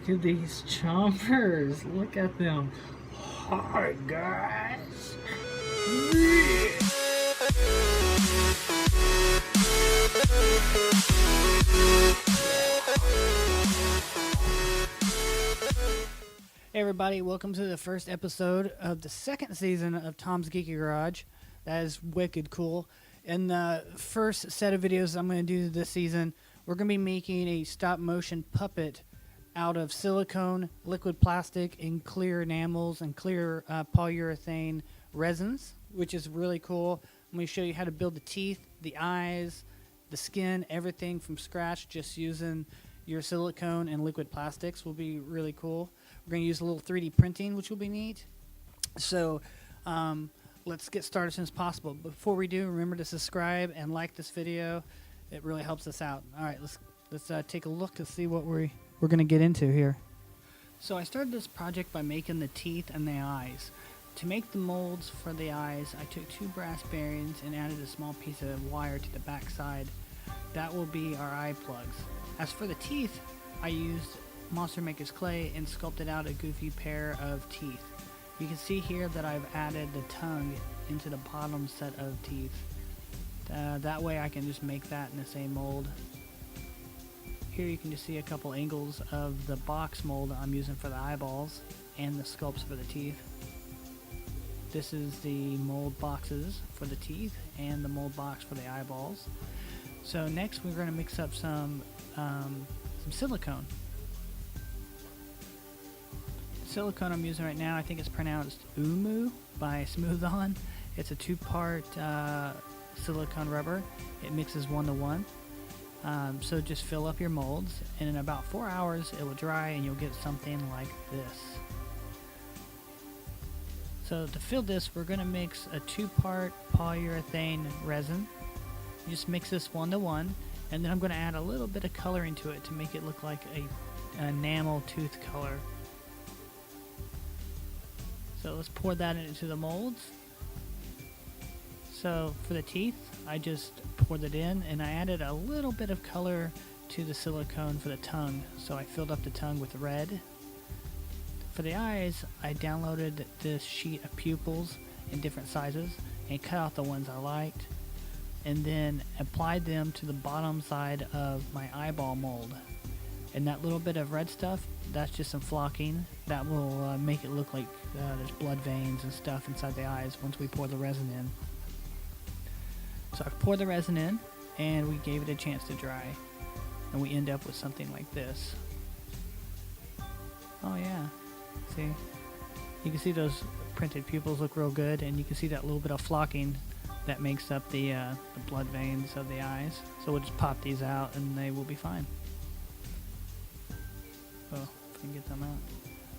Look at these chompers. Look at them. Hi, guys. Hey everybody, welcome to the first episode of the second season of Tom's Geeky Garage. That is wicked cool. In the first set of videos I'm going to do this season, we're going to be making a stop motion puppet out of silicone, liquid plastic, and clear enamels and clear polyurethane resins, which is really cool. I'm going to show you how to build the teeth, the eyes, the skin, everything from scratch, just using your silicone and liquid plastics will be really cool. We're going to use a little 3D printing, which will be neat. So let's get started as soon as possible. Before we do, remember to subscribe and like this video. It really helps us out. All right, let's take a look to see what we're going to get into here. So I started this project by making the teeth and the eyes. To make the molds for the eyes, I took 2 brass bearings and added a small piece of wire to the back side. That will be our eye plugs. As for the teeth, I used Monster Maker's clay and sculpted out a goofy pair of teeth. You can see here that I've added the tongue into the bottom set of teeth. That way I can just make that in the same mold. Here you can just see a couple angles of the box mold I'm using for the eyeballs and the sculpts for the teeth. This is the mold boxes for the teeth and the mold box for the eyeballs. So next we're going to mix up some silicone. The silicone I'm using right now, I think it's pronounced Umu by Smooth On. It's a 2-part silicone rubber. It mixes 1 to 1. So just fill up your molds, and in about 4 hours it will dry and you'll get something like this. So to fill this, we're going to mix a 2-part polyurethane resin. You just mix this 1 to 1, and then I'm going to add a little bit of color into it to make it look like a enamel tooth color. So let's pour that into the molds. So for the teeth, I just poured it in, and I added a little bit of color to the silicone for the tongue. So I filled up the tongue with red. For the eyes, I downloaded this sheet of pupils in different sizes and cut out the ones I liked, and then applied them to the bottom side of my eyeball mold. And that little bit of red stuff, that's just some flocking. That will make it look like there's blood veins and stuff inside the eyes once we pour the resin in. So I've poured the resin in, and we gave it a chance to dry, and we end up with something like this. Oh yeah, see? You can see those printed pupils look real good, and you can see that little bit of flocking that makes up the blood veins of the eyes. So we'll just pop these out, and they will be fine. Oh, if I can get them out.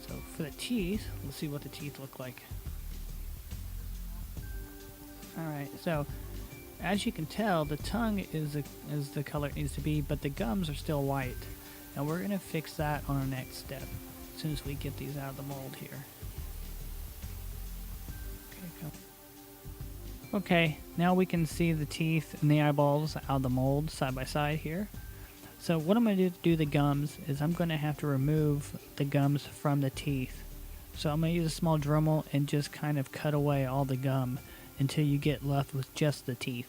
So for the teeth, let's see what the teeth look like. Alright, so as you can tell, the tongue is the color it needs to be, but the gums are still white. And we're going to fix that on our next step, as soon as we get these out of the mold here. Okay, now we can see the teeth and the eyeballs out of the mold side by side here. So what I'm going to do to do the gums is I'm going to have to remove the gums from the teeth. So I'm going to use a small Dremel and just kind of cut away all the gum until you get left with just the teeth.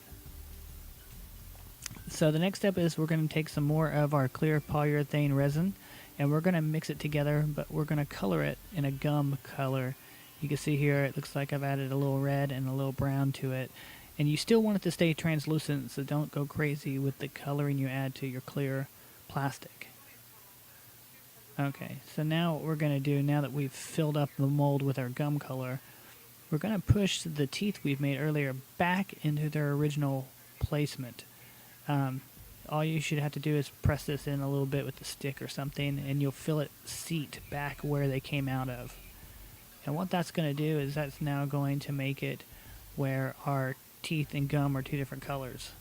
So the next step is we're going to take some more of our clear polyurethane resin, and we're going to mix it together, but we're going to color it in a gum color. You can see here it looks like I've added a little red and a little brown to it. And you still want it to stay translucent, so don't go crazy with the coloring you add to your clear plastic. Okay, so now what we're going to do, now that we've filled up the mold with our gum color, we're going to push the teeth we've made earlier back into their original placement. All you should have to do is press this in a little bit with the stick or something, and you'll feel it seat back where they came out of. And what that's going to do is that's now going to make it where our teeth and gum are 2 different colors.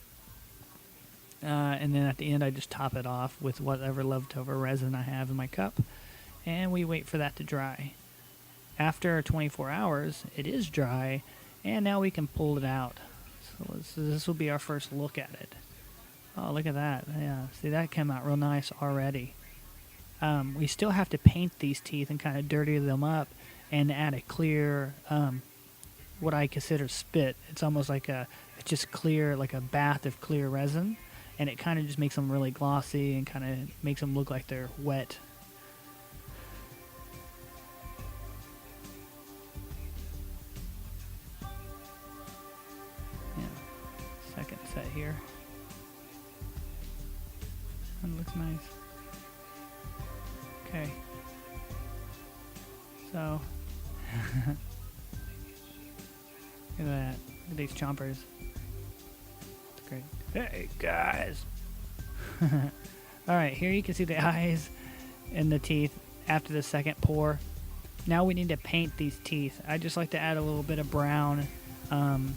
And then at the end I just top it off with whatever leftover resin I have in my cup, and we wait for that to dry. After 24 hours it is dry, and now we can pull it out. So this will be our first look at it. Oh, look at that. Yeah, see, that came out real nice already. we still have to paint these teeth and kind of dirty them up and add a clear, what I consider spit. It's almost like it's just clear, like a bath of clear resin, and it kind of just makes them really glossy and kind of makes them look like they're wet. Yeah, second set here. That looks nice. Okay. So, look at that. Look at these chompers. It's great. Hey, guys! Alright, here you can see the eyes and the teeth after the second pour. Now we need to paint these teeth. I just like to add a little bit of brown. I'm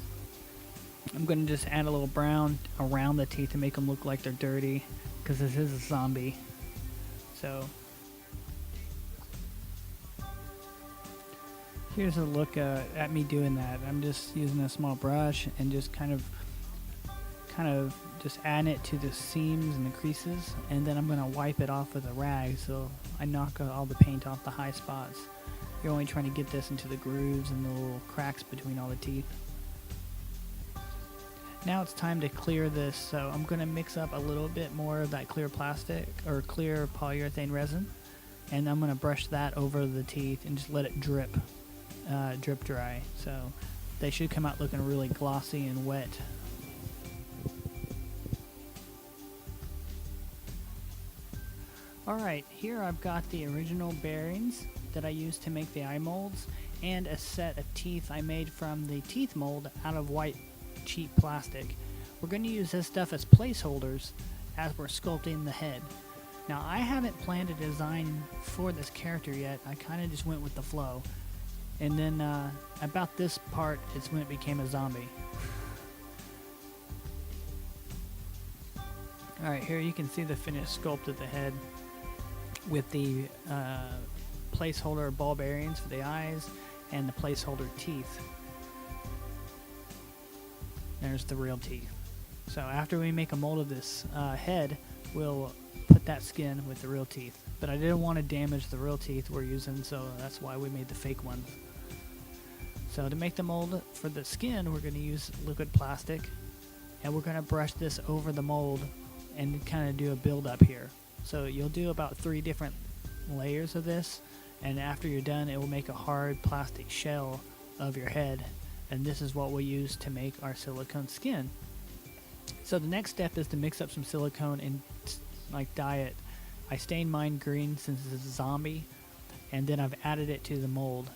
going to just add a little brown around the teeth to make them look like they're dirty, because this is a zombie. So, here's a look at me doing that. I'm just using a small brush and just kind of just adding it to the seams and the creases, and then I'm going to wipe it off with a rag so I knock all the paint off the high spots. You're only trying to get this into the grooves and the little cracks between all the teeth. Now it's time to clear this, so I'm going to mix up a little bit more of that clear plastic or clear polyurethane resin, and I'm going to brush that over the teeth and just let it drip dry. So they should come out looking really glossy and wet. Alright, here I've got the original bearings that I used to make the eye molds, and a set of teeth I made from the teeth mold out of white cheap plastic. We're going to use this stuff as placeholders as we're sculpting the head. Now, I haven't planned a design for this character yet. I kind of just went with the flow. And then about this part is when it became a zombie. Alright, here you can see the finished sculpt of the head with the placeholder ball bearings for the eyes and the placeholder teeth. There's the real teeth. So after we make a mold of this head, we'll put that skin with the real teeth. But I didn't want to damage the real teeth we're using, so that's why we made the fake ones. So to make the mold for the skin, we're going to use liquid plastic, and we're going to brush this over the mold and kind of do a build up here. So you'll do about 3 different layers of this, and after you're done, it will make a hard plastic shell of your head. And this is what we'll use to make our silicone skin. So the next step is to mix up some silicone and dye it. I stained mine green since it's a zombie, and then I've added it to the mold.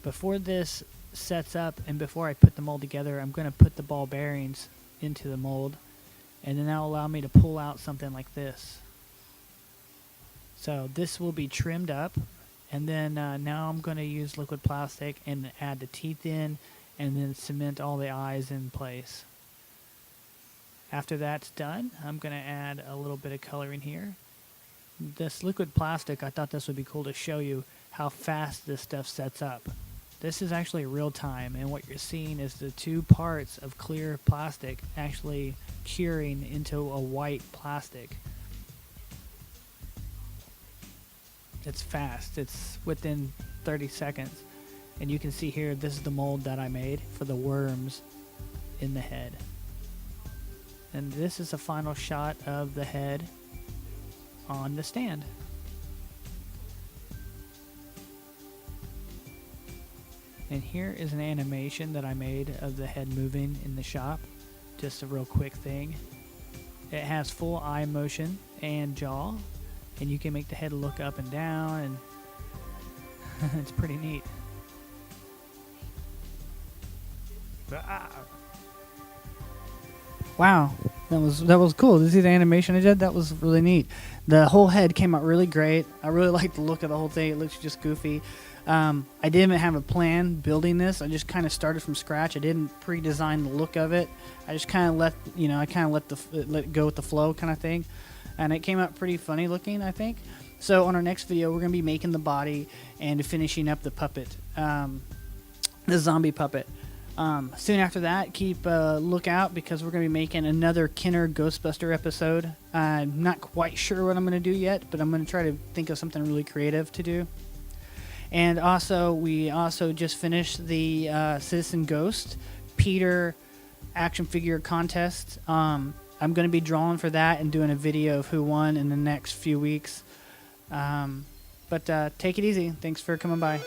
Before this sets up and before I put the mold together, I'm going to put the ball bearings into the mold, and then that'll allow me to pull out something like this. So this will be trimmed up, and then now I'm going to use liquid plastic and add the teeth in, and then cement all the eyes in place. After that's done, I'm going to add a little bit of color in here. This liquid plastic, I thought this would be cool to show you how fast this stuff sets up. This is actually real time, and what you're seeing is the 2 parts of clear plastic actually curing into a white plastic. It's fast. It's within 30 seconds. And you can see here, this is the mold that I made for the worms in the head. And this is a final shot of the head on the stand. And here is an animation that I made of the head moving in the shop. Just a real quick thing. It has full eye motion and jaw, and you can make the head look up and down, and it's pretty neat. Wow, that was cool. Did you see the animation I did? That was really neat. The whole head came out really great. I really like the look of the whole thing. It looks just goofy. I didn't have a plan building this. I just kind of started from scratch. I didn't pre-design the look of it. I just kind of let it go with the flow kind of thing, and it came out pretty funny looking, I think. So on our next video, we're gonna be making the body and finishing up the puppet, the zombie puppet. Soon after that, keep a lookout because we're going to be making another Kenner Ghostbuster episode. I'm not quite sure what I'm going to do yet, but I'm going to try to think of something really creative to do. And also, we also just finished the Citizen Ghost Peter action figure contest. I'm going to be drawing for that and doing a video of who won in the next few weeks. But take it easy. Thanks for coming by.